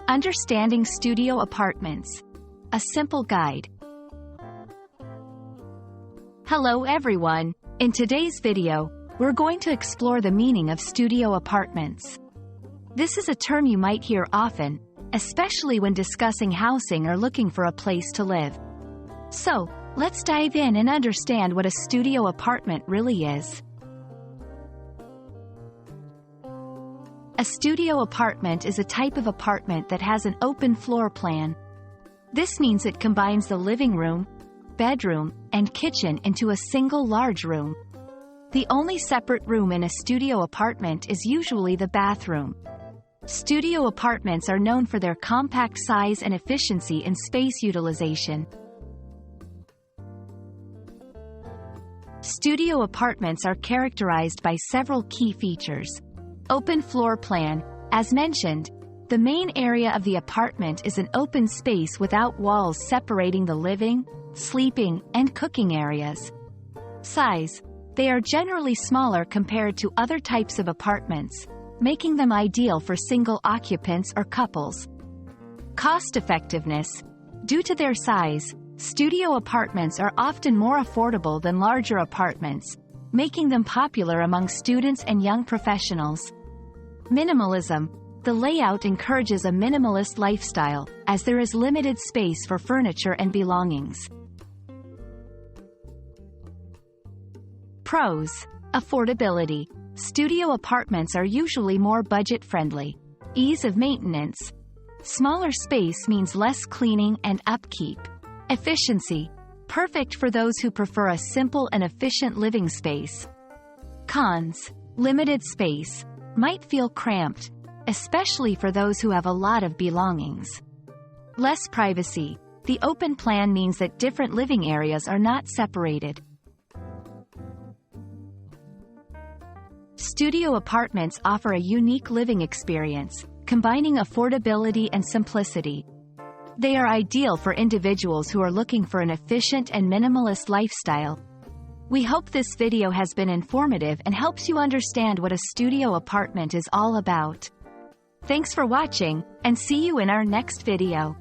Understanding studio apartments. A simple guide. Hello everyone. In today's video, we're going to explore the meaning of studio apartments. This is a term you might hear often, especially when discussing housing or looking for a place to live. So, let's dive in and understand what a studio apartment really is. A studio apartment is a type of apartment that has an open floor plan. This means it combines the living room, bedroom, and kitchen into a single large room. The only separate room in a studio apartment is usually the bathroom. Studio apartments are known for their compact size and efficiency in space utilization. Studio apartments are characterized by several key features. Open floor plan. As mentioned, the main area of the apartment is an open space without walls separating the living, sleeping, and cooking areas. Size. They are generally smaller compared to other types of apartments, making them ideal for single occupants or couples. Cost effectiveness. Due to their size, studio apartments are often more affordable than larger apartments, making them popular among students and young professionals. Minimalism. The layout encourages a minimalist lifestyle, as there is limited space for furniture and belongings. Pros. Affordability. Studio apartments are usually more budget-friendly. Ease of maintenance. Smaller space means less cleaning and upkeep. Efficiency. Perfect for those who prefer a simple and efficient living space. Cons. Limited space. Might feel cramped, especially for those who have a lot of belongings. Less privacy. The open plan means that different living areas are not separated. Studio apartments offer a unique living experience, combining affordability and simplicity. They are ideal for individuals who are looking for an efficient and minimalist lifestyle. We hope this video has been informative and helps you understand what a studio apartment is all about. Thanks for watching, and see you in our next video.